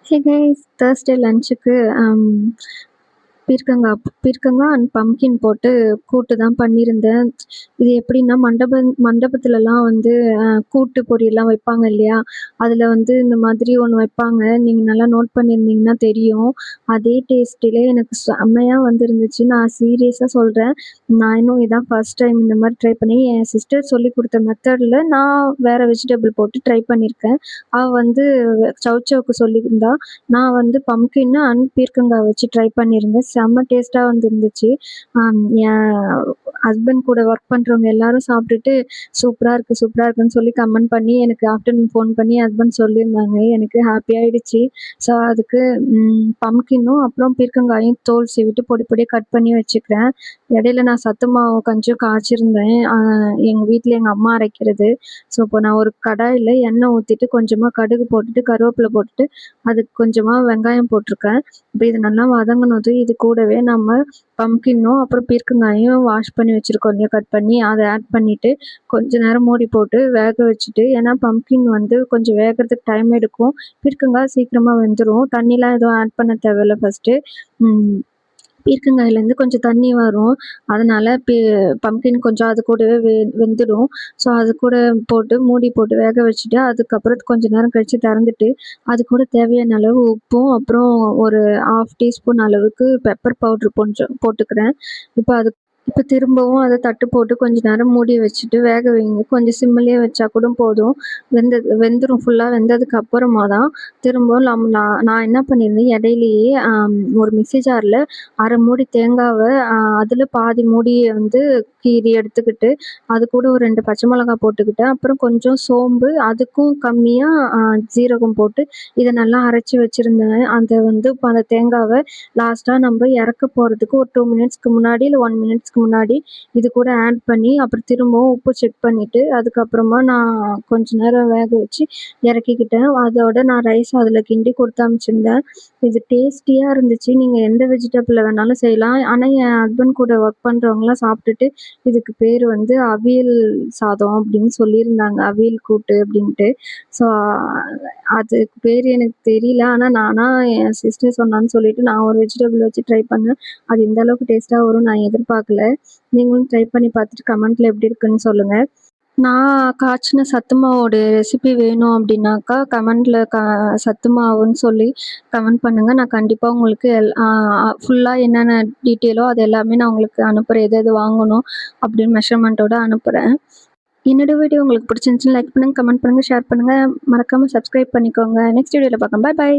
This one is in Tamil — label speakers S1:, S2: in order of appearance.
S1: Hey guys, Thursday லஞ்சுக்கு பீர்க்கங்கா அண்ட் பம்கின் போட்டு கூட்டு தான் பண்ணியிருந்தேன். இது எப்படின்னா மண்டபத்துலலாம் வந்து கூட்டு பொரியல்லாம் வைப்பாங்க இல்லையா? அதில வந்து இந்த மாதிரி ஒண்ணு வைப்பாங்க. நீங்க நல்லா நோட் பண்ணியிருந்தீங்கன்னா தெரியும். அதே டேஸ்ட்டிலே எனக்கு செம்மையா வந்துருந்துச்சு. நான் சீரியஸா சொல்றேன். நான் இன்னும் இதான் ஃபர்ஸ்ட் டைம் இந்த மாரி ட்ரை பண்ணி என் சிஸ்டர் சொல்லிக் குடுத்த மெத்தட்ல நான் வேற வெஜிடபிள் போட்டு ட்ரை பண்ணியிருக்கேன். அவ வந்து சௌசௌக்கு சொல்லியிருந்தா. நான் வந்து பம்கின் அண்ட் பீர்க்கங்கா வச்சு ட்ரை பண்ணியிருந்தேன். செம்ம டேஸ்ட்டா வந்துருந்துச்சு. என் ஹஸ்பண்ட் கூட ஒர்க் பண்றவங்க எல்லாரும் சாப்பிட்டுட்டு, "சூப்பரா இருக்கு, சூப்பரா இருக்குன்னு" சொல்லி கமெண்ட் பண்ணி எனக்கு ஆஃப்டர்நூன் ஃபோன் பண்ணி ஹஸ்பண்ட் சொல்லியிருந்தாங்க. எனக்கு ஹாப்பி ஆயிடுச்சு. ஸோ அதுக்கு பம்கினும் அப்புறம் பீர்க்கங்காயும் தோல் சீவிட்டு பொடி பொடியா கட் பண்ணி வச்சுக்கிறேன். இடையில நான் சத்து மாவு கொஞ்சம் காய்ச்சிருந்தேன். எங்க வீட்ல எங்க அம்மா அரைக்கிறது. ஸோ இப்போ நான் ஒரு கடாயில எண்ணெய் ஊத்திட்டு கொஞ்சமா கடுகு போட்டுட்டு, கருவேப்பில போட்டுட்டு, அதுக்கு கொஞ்சமா வெங்காயம் போட்டிருக்கேன். இப்ப இது நல்லா வதங்குனதும் இது கூடவே நம்ம பம்கினும் அப்புறம் பீர்க்கங்காயும் வாஷ் பண்ணி வச்சிருக்கோம் இல்லையா, கட் பண்ணி அத ஆட் பண்ணிட்டு கொஞ்ச நேரம் மூடி போட்டு வேக வச்சுட்டு, ஏன்னா பம்கின் வந்து கொஞ்சம் வேகறதுக்கு டைம் எடுக்கும். பீர்க்கங்காய் சீக்கிரமா வெந்துரும். தண்ணிலாம் எதுவும் ஆட் பண்ண தேவையில்ல ஃபர்ஸ்ட்டு. ம். பீர்க்கங்காயிலேருந்து கொஞ்சம் தண்ணி வரும். அதனால பம்கின் கொஞ்சம் அது கூடவே வெந்துடும். ஸோ அது கூட போட்டு மூடி போட்டு வேக வச்சுட்டு, அதுக்கப்புறம் கொஞ்ச நேரம் கழிச்சு திறந்துட்டு, அது கூட தேவையான அளவு உப்பும், அப்புறம் ஒரு 1/2 டீஸ்பூன் அளவுக்கு பெப்பர் பவுடர் கொஞ்சம் போட்டுக்கிறேன். இப்ப அது இப்ப திரும்பவும் அத தட்டு போட்டு கொஞ்ச நேரம் மூடி வச்சுட்டு வேக வைங்க. கொஞ்சம் சிம்மிலேயே வச்சா கூட போதும். வெந்துரும். ஃபுல்லா வெந்ததுக்கு அப்புறமா தான் திரும்பவும் நான் என்ன பண்ணியிருந்தேன், இடையிலேயே ஒரு மிக்ஸி ஜார்ல 1/2 மூடி தேங்காவ அதில பாதி மூடிய வந்து கீறி எடுத்துக்கிட்டு, அது கூட ஒரு 2 பச்சை மிளகாய் போட்டுக்கிட்டேன். அப்புறம் கொஞ்சம் சோம்பு, அதுக்கும் கம்மியா ஜீரகம் போட்டு இத நல்லா அரைச்சு வச்சிருந்தேன். இப்ப அந்த தேங்காவ லாஸ்ட்டா நம்ம இறக்க போறதுக்கு ஒரு 2 மினிட்ஸ்க்கு முன்னாடி இல்ல 1 மினிட்ஸ்க்கு முன்னாடி இது கூட ஆட் பண்ணி, அப்புறம் திரும்பவும் உப்பு செக் பண்ணிட்டு, அதுக்கப்புறமா நான் கொஞ்ச நேரம் வேக வச்சு இறக்கிக்கிட்டேன். அதோட நான் ரைஸ் அதில கிண்டி குடுத்து அனுப்பிச்சிருந்தேன். இது டேஸ்டியா இருந்துச்சு. நீங்க எந்த வெஜிடபிள்ல வேணாலும் செய்யலாம். ஆனா என் ஹஸ்பண்ட் கூட ஒர்க் பண்றவங்கலாம் சாப்பிட்டுட்டு, இதுக்கு பேரு வந்து அவியல் சாதம் அப்படின்னு சொல்லியிருந்தாங்க. அவியல் கூட்டு அப்படின்ட்டு. ஸோ அதுக்கு பேரு எனக்கு தெரியல. ஆனா நானா என் சிஸ்டர் சொன்னான்னு சொல்லிட்டு நான் ஒரு வெஜிடபிள் வச்சு ட்ரை பண்ணேன். அது இந்த அளவுக்கு டேஸ்ட்டா வரும்னு நான் எதிர்பார்க்கல. நீங்களும் ட்ரை பண்ணி பார்த்துட்டு கமெண்ட்ல எப்படி இருக்குன்னு சொல்லுங்க. நான் காய்ச்சின சத்து மாவோட ரெசிபி வேணும் அப்படின்னாக்கா, கமெண்ட்ல சத்து மாவுன்னு சொல்லி கமெண்ட் பண்ணுங்க. நான் கண்டிப்பா உங்களுக்கு ஃபுல்லா என்னென்ன டீட்டெயிலோ அது எல்லாமே நான் உங்களுக்கு அனுப்புறேன். எது எது வாங்கணும் அப்படின்னு மெஷர்மெண்ட்டோட அனுப்புறேன். என்னோட வீடியோ உங்களுக்கு பிடிச்சிருந்துச்சுன்னா லைக் பண்ணுங்க, கமெண்ட் பண்ணுங்க, ஷேர் பண்ணுங்க. மறக்காம சப்ஸ்கிரைப் பண்ணிக்கோங்க. நெக்ஸ்ட் வீடியோல பார்க்கலாம். பாய் பாய்.